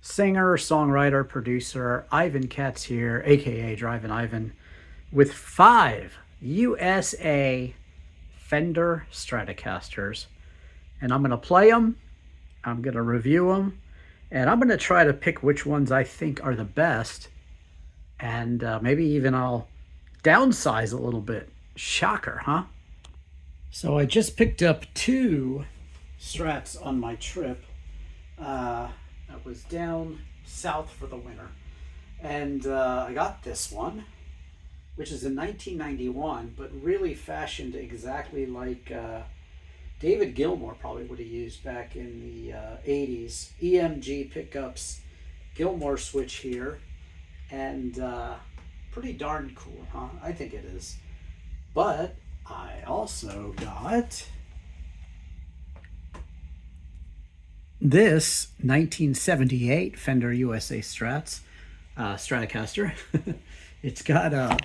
Singer, songwriter, producer, Ivan Katz here, aka DrivinIvan, with 5 USA Fender Stratocasters. And I'm going to play them, I'm going to review them, and I'm going to try to pick which ones I think are the best. And maybe even I'll downsize a little bit. Shocker, huh? So I just picked up 2 Strats on my trip. I was down south for the winter, and I got this one, which is in 1991, but really fashioned exactly like David Gilmour probably would have used back in the 80s. EMG pickups, Gilmour Switch here, and pretty darn cool, huh? I think it is. But I also got this 1978 Fender USA Stratocaster. It's got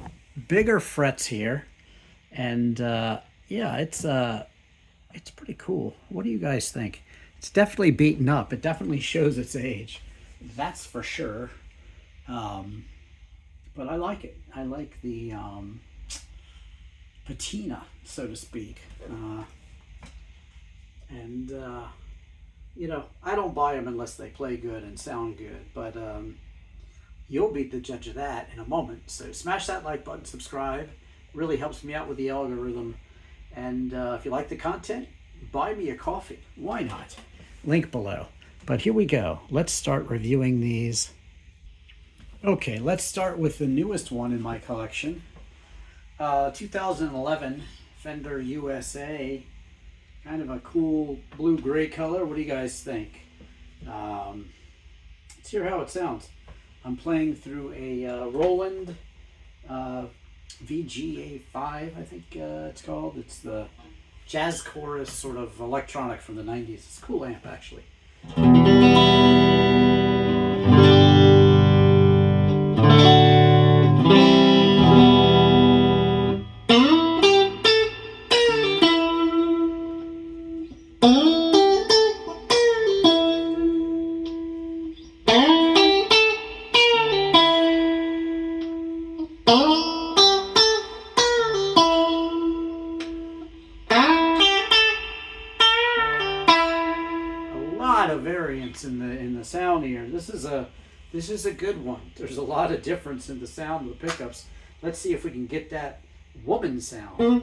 bigger frets here, and yeah, it's pretty cool. What do you guys think? It's definitely beaten up. It definitely shows its age, that's for sure. But I like it. I like the patina, so to speak, and you know, I don't buy them unless they play good and sound good, but you'll be the judge of that in a moment. So smash that like button, subscribe. Really helps me out with the algorithm. And if you like the content, buy me a coffee. Why not? Link below. But here we go. Let's start reviewing these. Okay, let's start with the newest one in my collection. 2011 Fender USA. Kind of a cool blue-gray color. What do you guys think? Let's hear how it sounds. I'm playing through a Roland VGA5, I think it's called. It's the jazz chorus sort of electronic from the 90s. It's a cool amp, actually. Of variance in the sound here. This is a good one. There's a lot of difference in the sound of the pickups. Let's see if we can get that woman sound.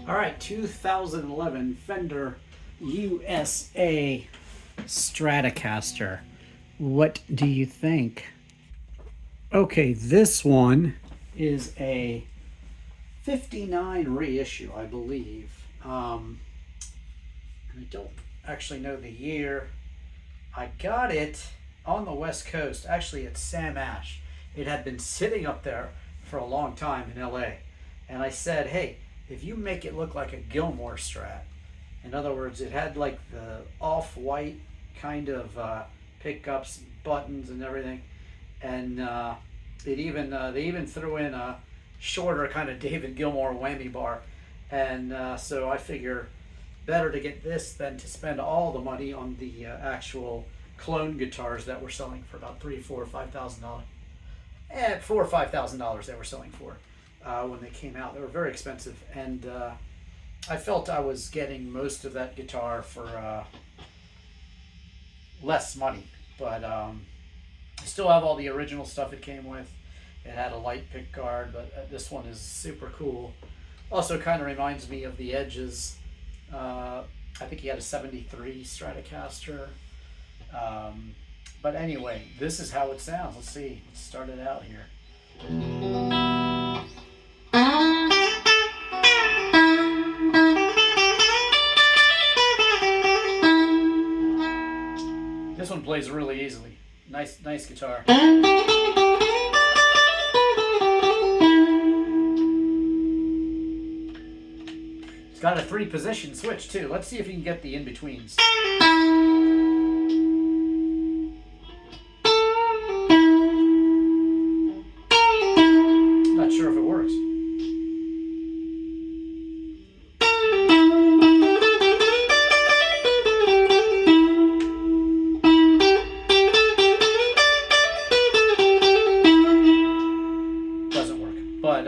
All right, 2011 Fender USA Stratocaster. What do you think? Okay, this one is a 59 reissue, I believe. I don't actually know the year. I got it on the West Coast, actually at Sam Ash. It had been sitting up there for a long time in LA. And I said, hey, if you make it look like a Gilmour Strat, in other words, it had like the off-white kind of pickups, buttons, and everything, and they even threw in a shorter kind of David Gilmour whammy bar, and so I figure better to get this than to spend all the money on the actual clone guitars that were selling for about $3, $4, $5,000. At $4,000 or $5,000 they were selling for when they came out. They were very expensive, and I felt I was getting most of that guitar for less money, but I still have all the original stuff it came with. It had a light pick guard, but this one is super cool. Also kind of reminds me of the Edge's. I think he had a 73 Stratocaster. But anyway, this is how it sounds. Let's see. Let's start it out here. This one plays really easily. Nice guitar. It's got a 3-position switch too. Let's see if you can get the in-betweens. Not sure if it works. Doesn't work. But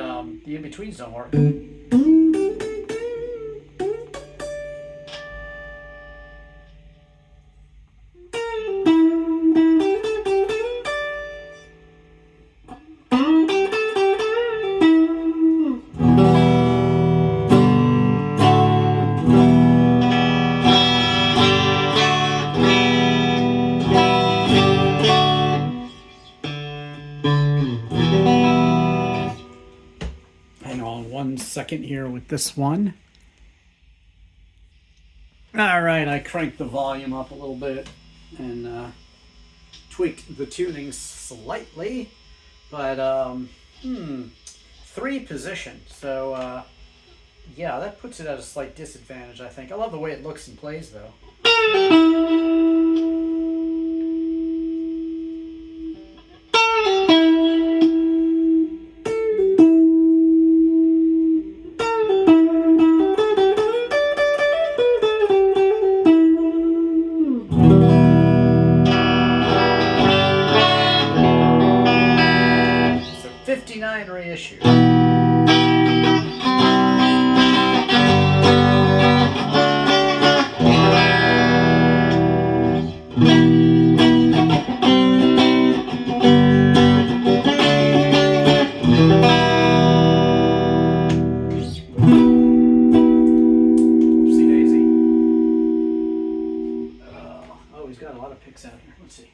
the in-betweens don't work. Hang on 1 second here with this one. All right, I cranked the volume up a little bit and tweaked the tuning slightly, but 3-position. So yeah, that puts it at a slight disadvantage, I think. I love the way it looks and plays, though. So 59 Reissue. He's got a lot of picks out here. Let's see.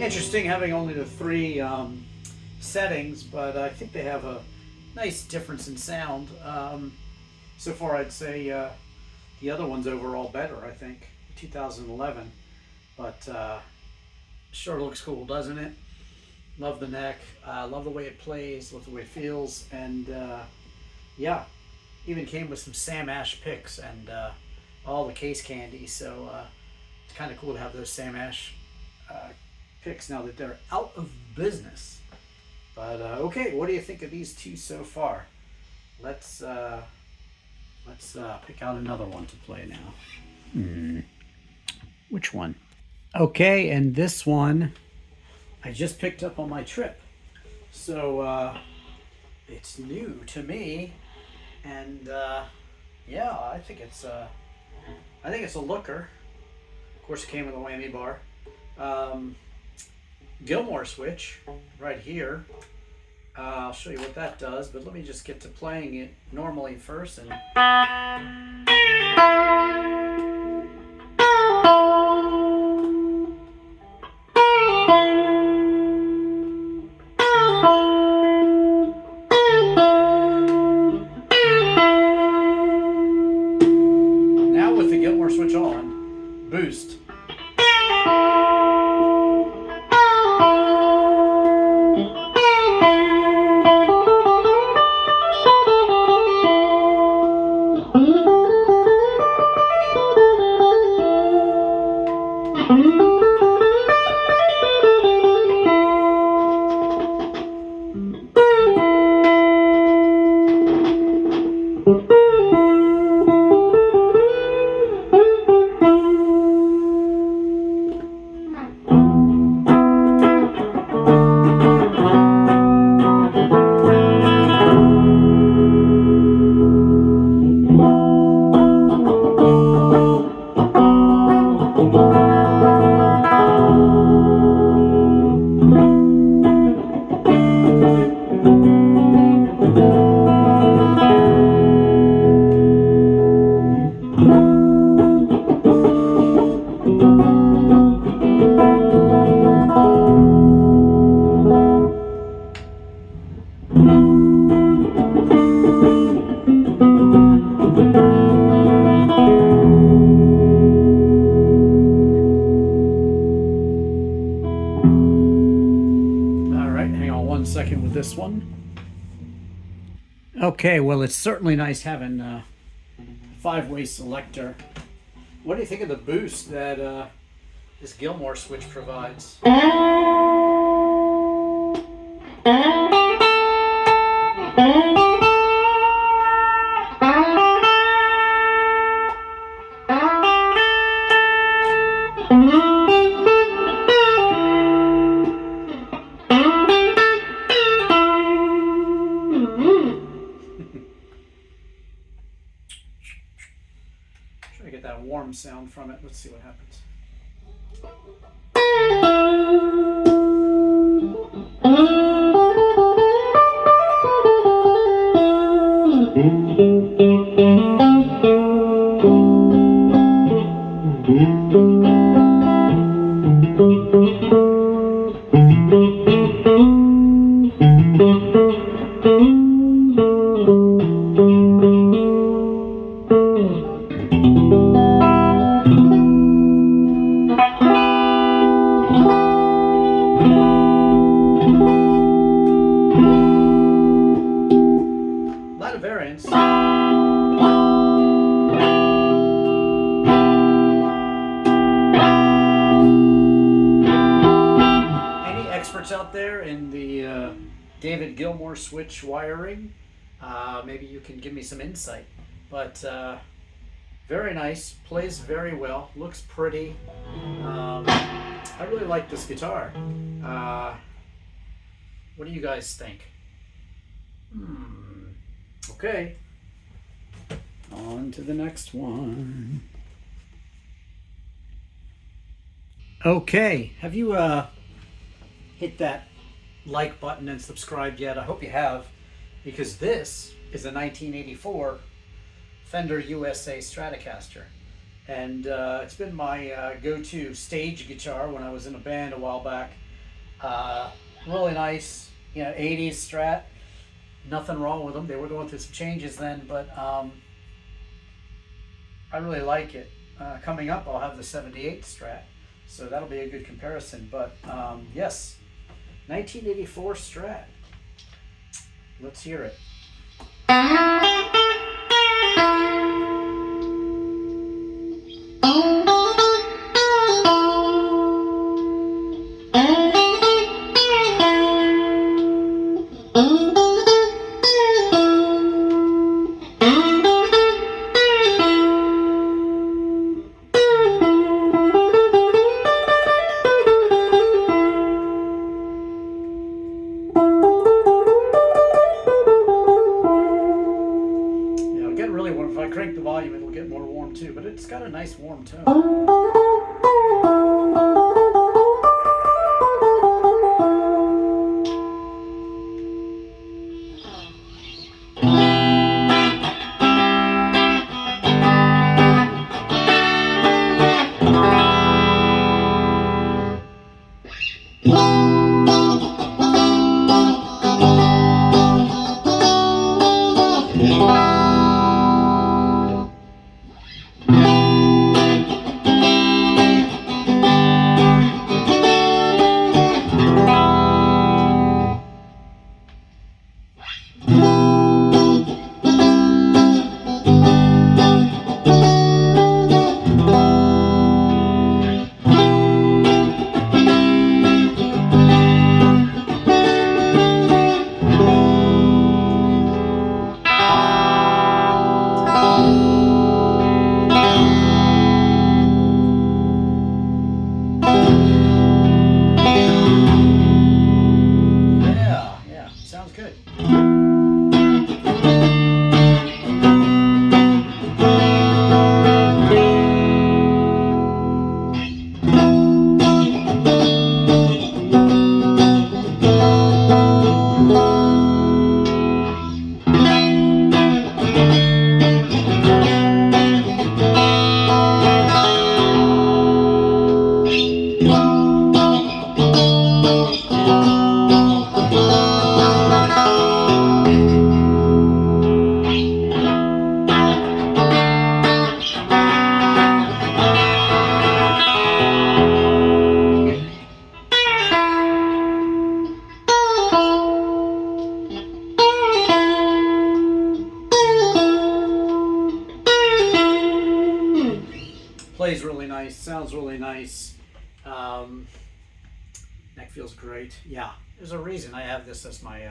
Interesting having only the 3 settings, but I think they have a nice difference in sound. So far I'd say the other one's overall better, I think, 2011, but sure looks cool, doesn't it? Love the neck, love the way it plays, love the way it feels, and yeah, even came with some Sam Ash picks and all the case candy, so it's kind of cool to have those Sam Ash picks now that they're out of business. But okay, what do you think of these two so far? Let's Let's pick out another one to play now. Which one? Okay, and this one I just picked up on my trip. So it's new to me, and yeah, I think it's a looker. Of course, it came with a whammy bar. Gilmour Switch right here. I'll show you what that does, but let me just get to playing it normally first. And now with the Gilmour Switch on, boost. Second with this one. Okay, well, it's certainly nice having a 5-way selector. What do you think of the boost that this Gilmour Switch provides? Try to get that warm sound from it. Let's see what happens. Variants. Any experts out there in the David Gilmour Switch wiring? Maybe you can give me some insight. But very nice, plays very well, looks pretty. I really like this guitar. What do you guys think? Okay, on to the next one. Okay, have you hit that like button and subscribed yet? I hope you have, because this is a 1984 Fender USA Stratocaster, and it's been my go-to stage guitar when I was in a band a while back. Really nice, 80s Strat. Nothing wrong with them. They were going through some changes then, but I really like it. Coming up, I'll have the 78 Strat, so that'll be a good comparison. But yes, 1984 Strat. Let's hear it. crank the volume, it'll get more warm too, but it's got a nice warm tone. Sounds good. Plays really nice, sounds really nice. Neck feels great. Yeah, there's a reason I have this as my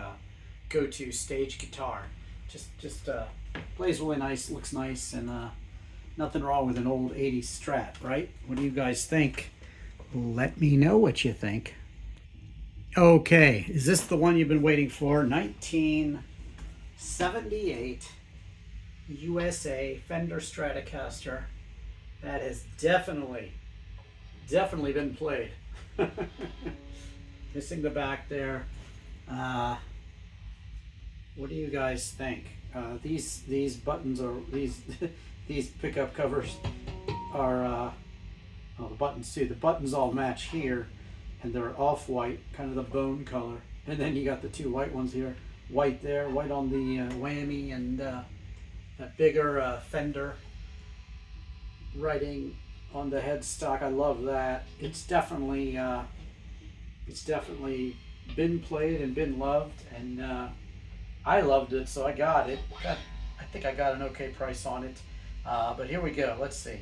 go-to stage guitar. Just plays really nice, looks nice, and nothing wrong with an old 80s Strat, right? What do you guys think? Let me know what you think. Okay, is this the one you've been waiting for? 1978 USA Fender Stratocaster. That has definitely been played. Missing the back there. What do you guys think? These buttons are these pickup covers are oh, the buttons too. The buttons all match here, and they're off-white, kind of the bone color. And then you got the two white ones here, white there, white on the whammy, and that bigger Fender writing on the headstock. I love that. It's definitely been played and been loved, and I loved it, so I got it. I think I got an okay price on it. But here we go. Let's see.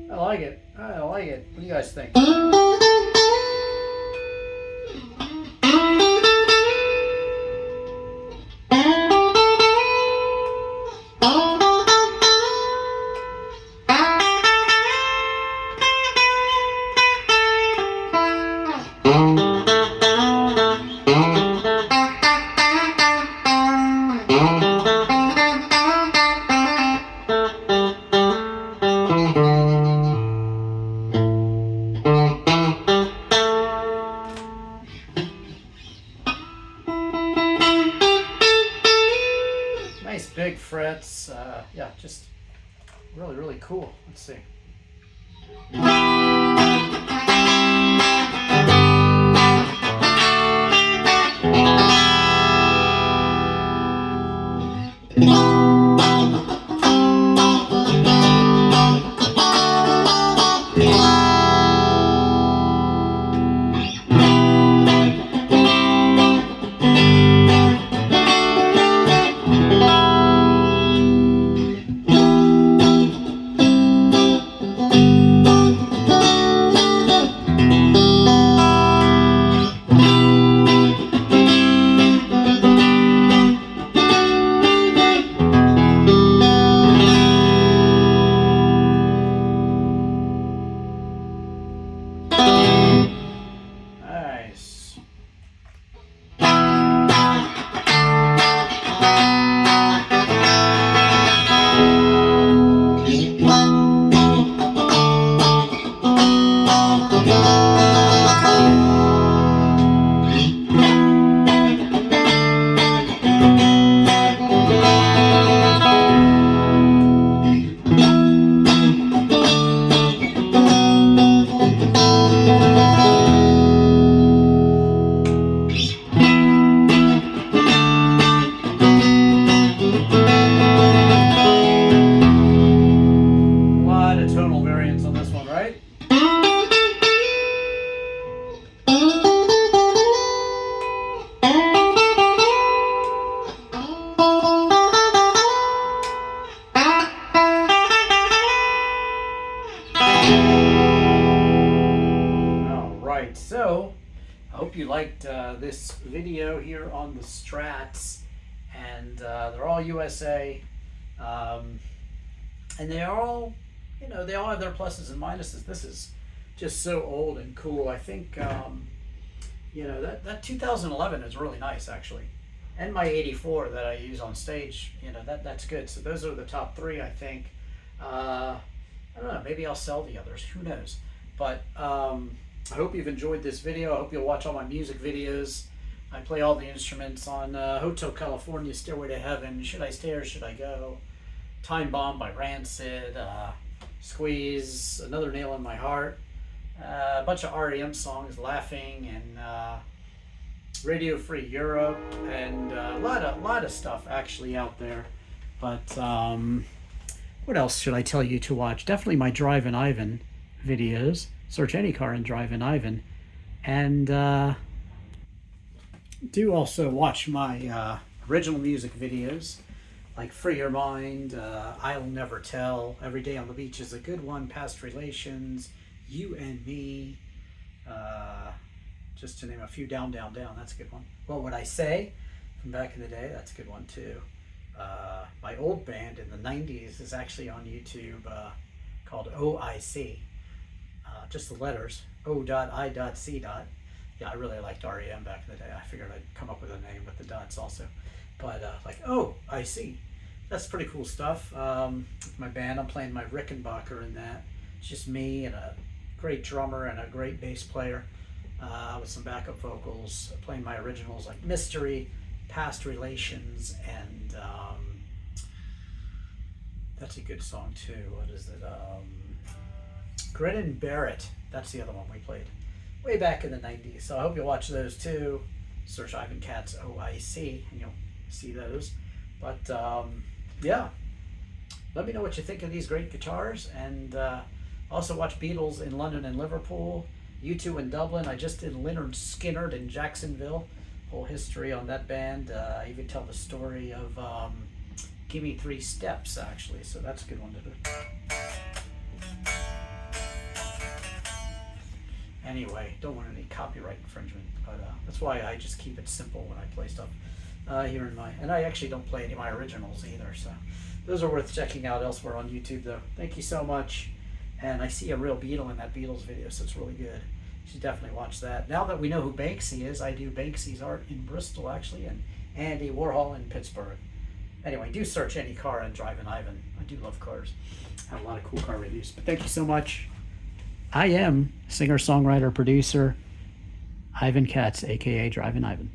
I like it. What do you guys think? Nice big frets, yeah, just really cool. Let's see. hope you liked this video here on the Strats, and they're all USA, and they are all, you know, they all have their pluses and minuses. This is just so old and cool. I think, you know, that 2011 is really nice, actually. And my 84 that I use on stage, you know, that's good. So those are the top three, I think. I don't know, maybe I'll sell the others, who knows. But I hope you've enjoyed this video. I hope you'll watch all my music videos. I play all the instruments on Hotel California, Stairway to Heaven, Should I Stay or Should I Go, Time Bomb by Rancid, Squeeze, Another Nail in My Heart, a bunch of REM songs, Laughing, and Radio Free Europe, and a lot of stuff actually out there. But what else should I tell you to watch? Definitely my DrivinIvan videos. Search any car in DrivinIvan, and do also watch my original music videos like Free Your Mind, I'll Never Tell, Every Day on the Beach is a good one, Past Relations, You and Me, just to name a few, Down, Down, Down, that's a good one. What Would I Say, from back in the day, that's a good one too. My old band in the 90s is actually on YouTube, called OIC, just the letters, O.I.C. Yeah, I really liked REM back in the day. I figured I'd come up with a name with the dots also. But like, oh, I see. That's pretty cool stuff. With my band, I'm playing my Rickenbacker in that. It's just me and a great drummer and a great bass player, with some backup vocals, playing my originals like Mystery, Past Relations, and that's a good song too. What is it? Grin and Barrett. That's the other one we played way back in the 90s. So I hope you'll watch those too. Search Ivan Katz OIC and you'll see those. But yeah, let me know what you think of these great guitars, and also watch Beatles in London and Liverpool, U2 in Dublin. I just did Lynyrd Skynrd in Jacksonville, whole history on that band. I even tell the story of Give Me 3 Steps actually, so that's a good one to do. Anyway, don't want any copyright infringement, but that's why I just keep it simple when I play stuff here in my, and I actually don't play any of my originals either, so those are worth checking out elsewhere on YouTube though. Thank you so much, and I see a real Beatle in that Beatles video, so it's really good. You should definitely watch that. Now that we know who Banksy is, I do Banksy's art in Bristol actually, and Andy Warhol in Pittsburgh. Anyway, do search any car on DrivinIvan. I do love cars. I have a lot of cool car reviews, but thank you so much. I am singer, songwriter, producer, Ivan Katz, aka DrivinIvan.